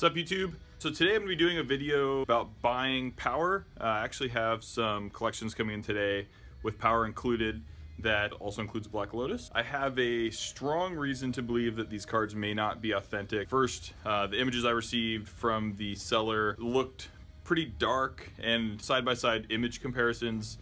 What's up, YouTube? So today I'm going to be doing a video about buying power. I actually have some collections coming in today with power included that also includes Black Lotus. I have a strong reason to believe that these cards may not be authentic. First, the images I received from the seller looked pretty dark, and side-by-side image comparisons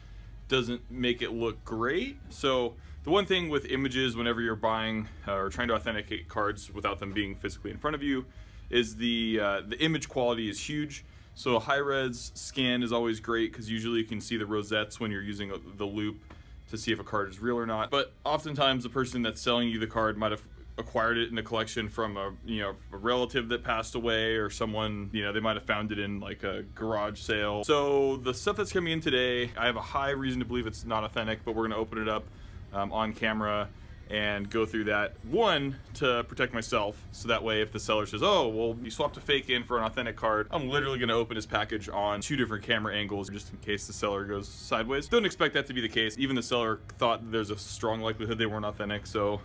doesn't make it look great. So the one thing with images whenever you're buying or trying to authenticate cards without them being physically in front of you is the image quality is huge. So a high-res scan is always great because usually you can see the rosettes when you're using the loop to see if a card is real or not. But oftentimes the person that's selling you the card might have acquired it in a collection from a relative that passed away, or someone, they might have found it in like a garage sale. So the stuff that's coming in today, I have a high reason to believe it's not authentic, but we're gonna open it up on camera and go through that. One, to protect myself, so that way if the seller says, oh, well, you swapped a fake in for an authentic card, I'm literally gonna open his package on 2 different camera angles just in case the seller goes sideways. Don't expect that to be the case. Even the seller thought there's a strong likelihood they weren't authentic, so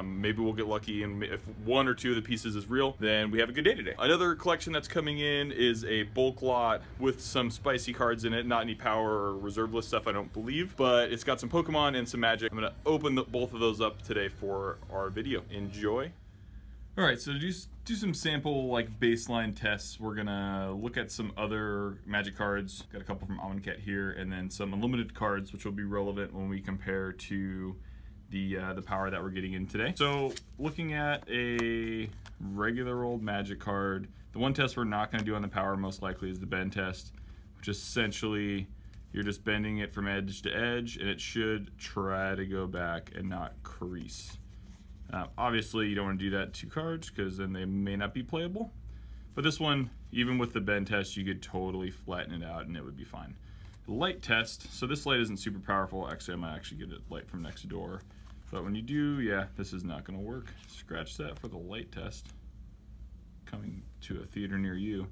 maybe we'll get lucky, and if 1 or 2 of the pieces is real, then we have a good day today. Another collection that's coming in is a bulk lot with some spicy cards in it, not any power or reserve list stuff, I don't believe, but it's got some Pokemon and some Magic. I'm gonna open both of those up today for our video. Enjoy. All right, so to do some sample like baseline tests, we're gonna look at some other Magic cards. Got a couple from Authenticating here, and then some unlimited cards, which will be relevant when we compare to the power that we're getting in today. So looking at a regular old Magic card, the one test we're not gonna do on the power most likely is the bend test, which essentially you're just bending it from edge to edge, and it should try to go back and not crease. Obviously, you don't want to do that to cards because then they may not be playable. But this one, even with the bend test, you could totally flatten it out and it would be fine. The light test, so this light isn't super powerful. Actually, I might actually get a light from next door. But when you do, yeah, this is not going to work. Scratch that for the light test coming to a theater near you.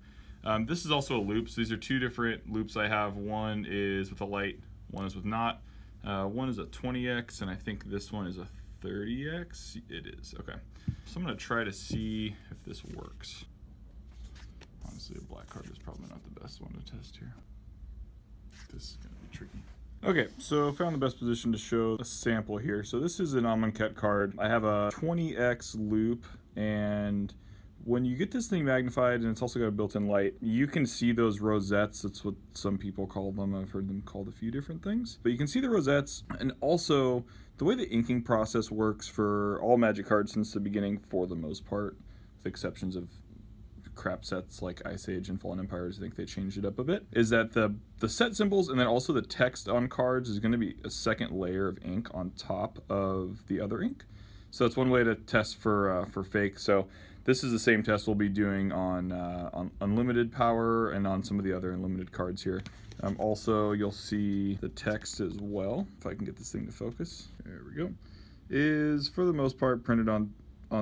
This is also a loop, so these are 2 different loops I have. One is with a light, one is with not. One is a 20x, and I think this one is a 30x. It is, okay. So I'm gonna try to see if this works. Honestly, a black card is probably not the best one to test here. This is gonna be tricky. Okay, so found the best position to show a sample here. So this is an Authenticated card. I have a 20x loop, and when you get this thing magnified, and it's also got a built-in light, you can see those rosettes. That's what some people call them. I've heard them called a few different things. But you can see the rosettes, and also the way the inking process works for all Magic cards since the beginning, for the most part, with exceptions of crap sets like Ice Age and Fallen Empires, I think they changed it up a bit, is that the set symbols and then also the text on cards is going to be a second layer of ink on top of the other ink. So that's one way to test for fake. So this is the same test we'll be doing on unlimited power and on some of the other unlimited cards here. Also, you'll see the text as well, if I can get this thing to focus. There we go. Is for the most part printed on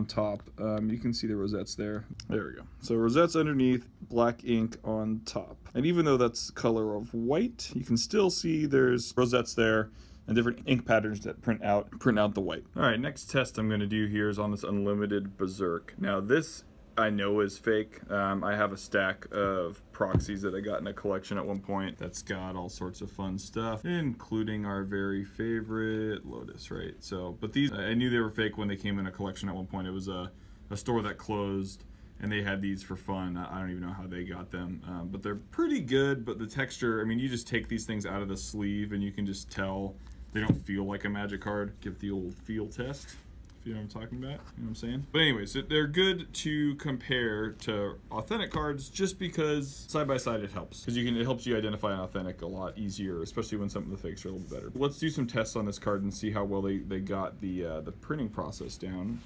top. You can see the rosettes there. There we go. So rosettes underneath, black ink on top. And even though that's color of white, you can still see there's rosettes there and different ink patterns that print out the white. All right, next test I'm gonna do here is on this unlimited Berserk. Now this I know is fake. I have a stack of proxies that I got in a collection at one point that's got all sorts of fun stuff, including our very favorite Lotus, right? So, but these, I knew they were fake when they came in a collection at one point. It was a store that closed, and they had these for fun. I don't even know how they got them, but they're pretty good. But the texture, I mean, you just take these things out of the sleeve and you can just tell they don't feel like a Magic card. Give the old feel test, if you know what I'm talking about, you know what I'm saying? But anyways, they're good to compare to authentic cards just because side by side it helps. Because it helps you identify an authentic a lot easier, especially when some of the fakes are a little bit better. Let's do some tests on this card and see how well they got the printing process down.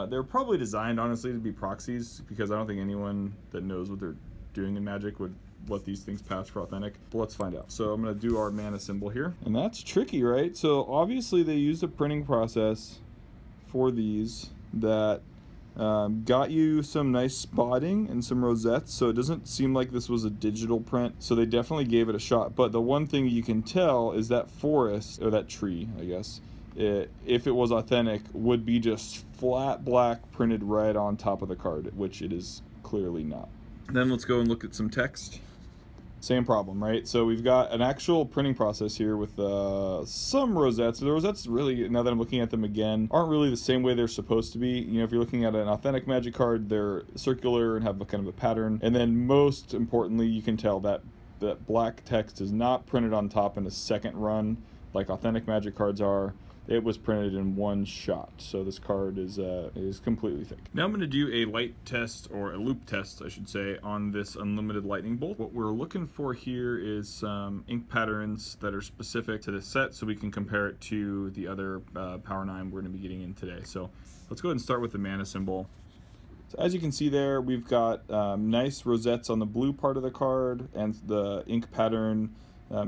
They're probably designed, honestly, to be proxies, because I don't think anyone that knows what they're doing in Magic would let these things pass for authentic. But let's find out. So I'm gonna do our mana symbol here. And that's tricky, right? So obviously they used a printing process for these that got you some nice spotting and some rosettes, so it doesn't seem like this was a digital print, so they definitely gave it a shot. But the one thing you can tell is that forest, or that tree, I guess, if it was authentic, would be just flat black printed right on top of the card, which it is clearly not. Then let's go and look at some text. Same problem, right? So we've got an actual printing process here with some rosettes. The rosettes really, now that I'm looking at them again, aren't really the same way they're supposed to be. You know, if you're looking at an authentic magic card, they're circular and have a kind of a pattern. And then most importantly, you can tell that that black text is not printed on top in a second run like authentic magic cards are. It was printed in one shot, so this card is completely thick. Now I'm going to do a light test, or a loop test I should say, on this unlimited lightning bolt. What we're looking for here is some ink patterns that are specific to this set so we can compare it to the other Power 9 we're going to be getting in today. So let's go ahead and start with the mana symbol. So as you can see there, we've got nice rosettes on the blue part of the card, and the ink pattern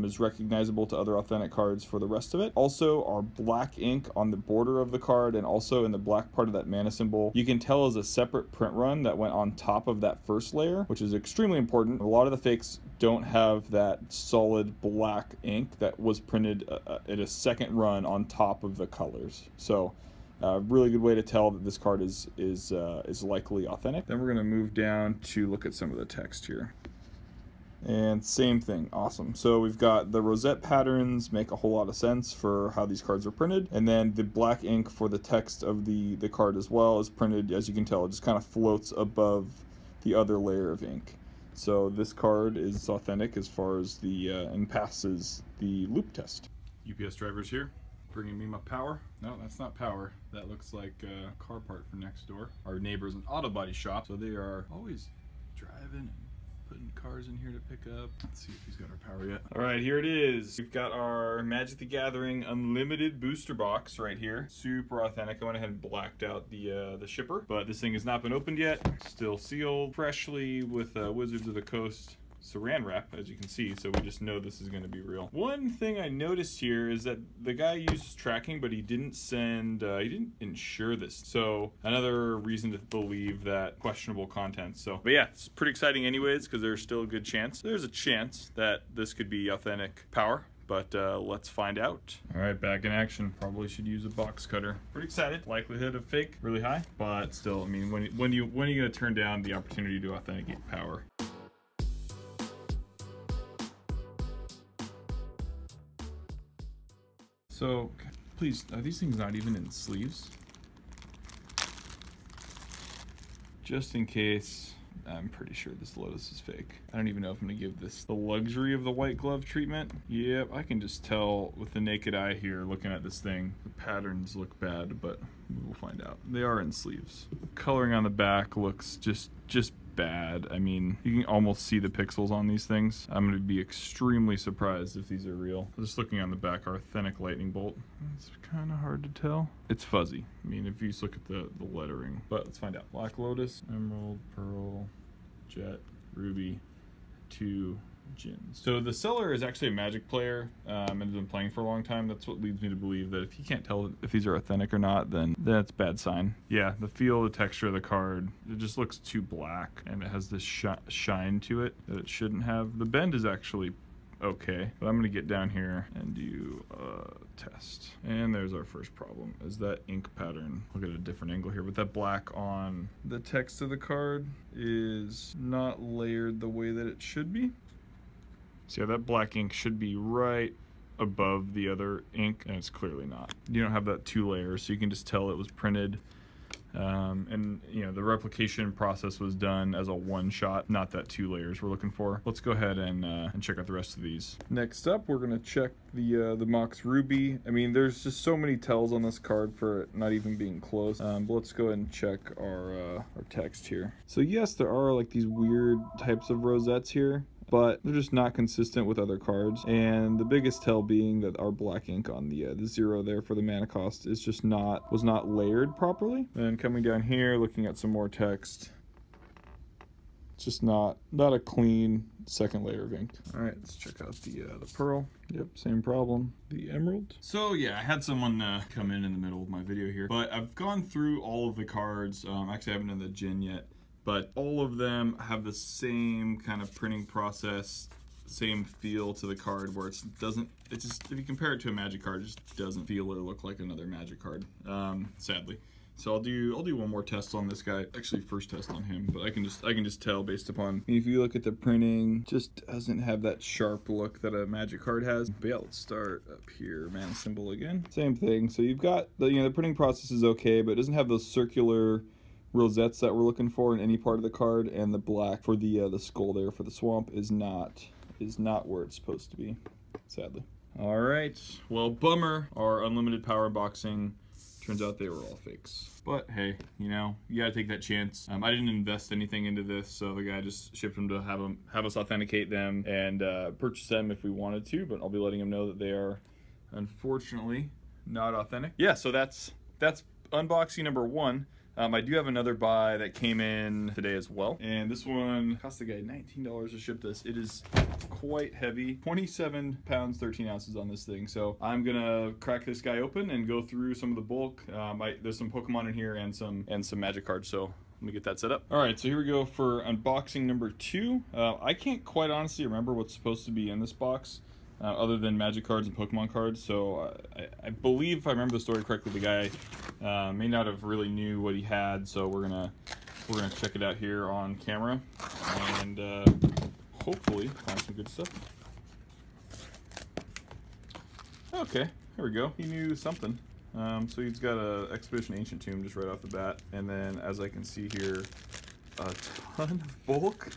is recognizable to other authentic cards for the rest of it. Also, our black ink on the border of the card and also in the black part of that mana symbol, you can tell is a separate print run that went on top of that first layer, which is extremely important. A lot of the fakes don't have that solid black ink that was printed at a second run on top of the colors. So really good way to tell that this card is likely authentic. Then we're going to move down to look at some of the text here. And same thing, awesome. So we've got the rosette patterns make a whole lot of sense for how these cards are printed, and then the black ink for the text of the card as well is printed, as you can tell, it just kind of floats above the other layer of ink. So this card is authentic as far as the and passes the loop test. UPS drivers here, bringing me my power. No, that's not power. That looks like a car part from next door. Our neighbor's an auto body shop, so they are always driving and putting cars in here to pick up. Let's see if he's got our power yet. All right, here it is. We've got our Magic the Gathering Unlimited booster box right here. Super authentic. I went ahead and blacked out the shipper, but this thing has not been opened yet. Still sealed freshly with Wizards of the Coast saran wrap, as you can see, so we just know this is going to be real. One thing I noticed here is that the guy used tracking, but he didn't send, he didn't insure this. So another reason to believe that questionable content. So, but yeah, it's pretty exciting anyways, because there's still a good chance. There's a chance that this could be authentic power, but let's find out. All right, back in action. Probably should use a box cutter. Pretty excited. Likelihood of fake really high, but still, I mean, when are you going to turn down the opportunity to authenticate power? So, please, are these things not even in sleeves? Just in case, I'm pretty sure this Lotus is fake. I don't even know if I'm gonna give this the luxury of the white glove treatment. Yep, I can just tell with the naked eye here, looking at this thing. The patterns look bad, but we'll find out. They are in sleeves. Coloring on the back looks just bad. I mean, you can almost see the pixels on these things. I'm gonna be extremely surprised if these are real. Just looking on the back, our authentic lightning bolt. It's kind of hard to tell. It's fuzzy. I mean, if you just look at the lettering. But let's find out. Black Lotus, Emerald, Pearl, Jet, Ruby, 2 Gins. So the seller is actually a Magic player and has been playing for a long time. That's what leads me to believe that if you can't tell if these are authentic or not, then that's a bad sign. Yeah, the feel, the texture of the card, it just looks too black, and it has this shine to it that it shouldn't have. The bend is actually okay, but I'm gonna get down here and do a test. And there's our first problem, is that ink pattern. Look at a different angle here, but that black on the text of the card is not layered the way that it should be. See how that black ink should be right above the other ink, and it's clearly not. You don't have that 2 layers, so you can just tell it was printed. And you know, the replication process was done as a 1-shot, not that 2 layers we're looking for. Let's go ahead and check out the rest of these. Next up, we're gonna check the Mox Ruby. I mean, there's just so many tells on this card for it not even being close. But let's go ahead and check our text here. So yes, there are like these weird types of rosettes here, but they're just not consistent with other cards. And the biggest tell being that our black ink on the 0 there for the mana cost is just was not layered properly. And coming down here, looking at some more text, it's just not a clean second layer of ink. All right, let's check out the Pearl. Yep, same problem. The Emerald. So yeah, I had someone come in the middle of my video here, but I've gone through all of the cards. Actually, I haven't done the Djinn yet, but all of them have the same kind of printing process, same feel to the card, where it just, if you compare it to a Magic card, it just doesn't feel or look like another Magic card, sadly. So I'll do one more test on this guy. Actually, first test on him, but I can just tell based upon, if you look at the printing, just doesn't have that sharp look that a Magic card has. But yeah, let's start up here. Man symbol again. Same thing. So you've got the the printing process is okay, but it doesn't have those circular rosettes that we're looking for in any part of the card, and the black for the skull there for the swamp is not where it's supposed to be, sadly. All right, well, bummer. Our unlimited power unboxing, turns out they were all fakes. But hey, you gotta take that chance. I didn't invest anything into this, so the guy just shipped them to have us authenticate them and purchase them if we wanted to, but I'll be letting him know that they are unfortunately not authentic. Yeah, so that's unboxing number 1. I do have another buy that came in today as well, and this one cost the guy $19 to ship this. It is quite heavy, 27 pounds 13 ounces on this thing. So I'm gonna crack this guy open and go through some of the bulk. There's some Pokemon in here and some Magic cards, so let me get that set up. All right, so here we go for unboxing number 2. I can't quite honestly remember what's supposed to be in this box, other than Magic cards and Pokemon cards. So I believe, if I remember the story correctly, the guy may not have really knew what he had. So we're gonna check it out here on camera and hopefully find some good stuff. Okay, here we go. He knew something. So he's got a Expedition Ancient Tomb just right off the bat, and then as I can see here, a ton of bulk.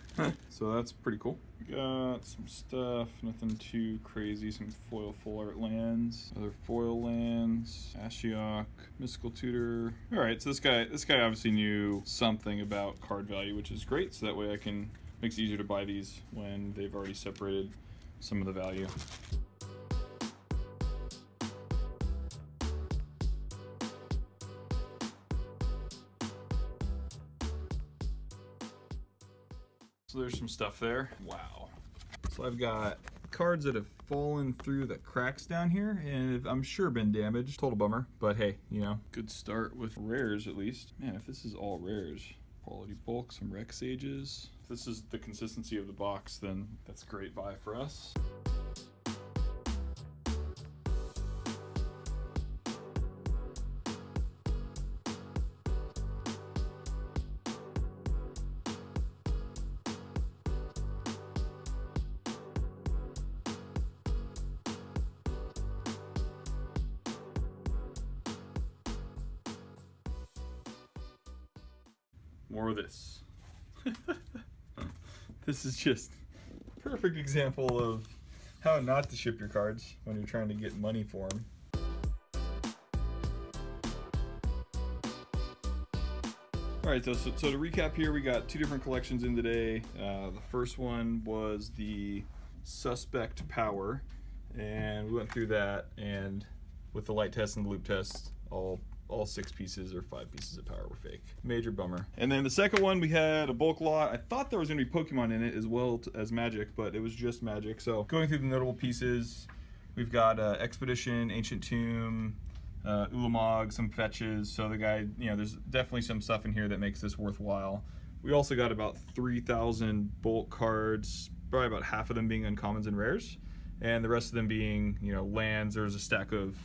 So that's pretty cool. We got some stuff, nothing too crazy. Some foil full art lands, other foil lands, Ashiok, Mystical Tutor. All right, so this guy obviously knew something about card value, which is great. So that way makes it easier to buy these when they've already separated some of the value. So there's some stuff there. Wow. So I've got cards that have fallen through the cracks down here and I'm sure been damaged. Total bummer, but hey, good start with rares at least. Man, if this is all rares, quality bulk, some Rex Sages. If this is the consistency of the box, then that's a great buy for us. More of this. This is just a perfect example of how not to ship your cards when you're trying to get money for them. Alright, so to recap here, we got 2 different collections in today. The first one was the Suspect Power, and we went through that, and with the light test and the loop test, all 6 pieces or 5 pieces of power were fake. Major bummer. And then the second one, we had a bulk lot. I thought there was gonna be Pokemon in it as well as Magic, but it was just Magic. So going through the notable pieces, we've got Expedition, Ancient Tomb, Ulamog, some fetches. So the guy, there's definitely some stuff in here that makes this worthwhile. We also got about 3,000 bulk cards, probably about half of them being uncommons and rares, and the rest of them being, lands. There's a stack of,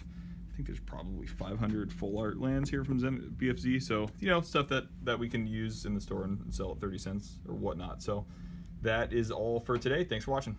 I think there's probably 500 full art lands here from BFZ. So, stuff that we can use in the store and sell at 30 cents or whatnot. So that is all for today. Thanks for watching.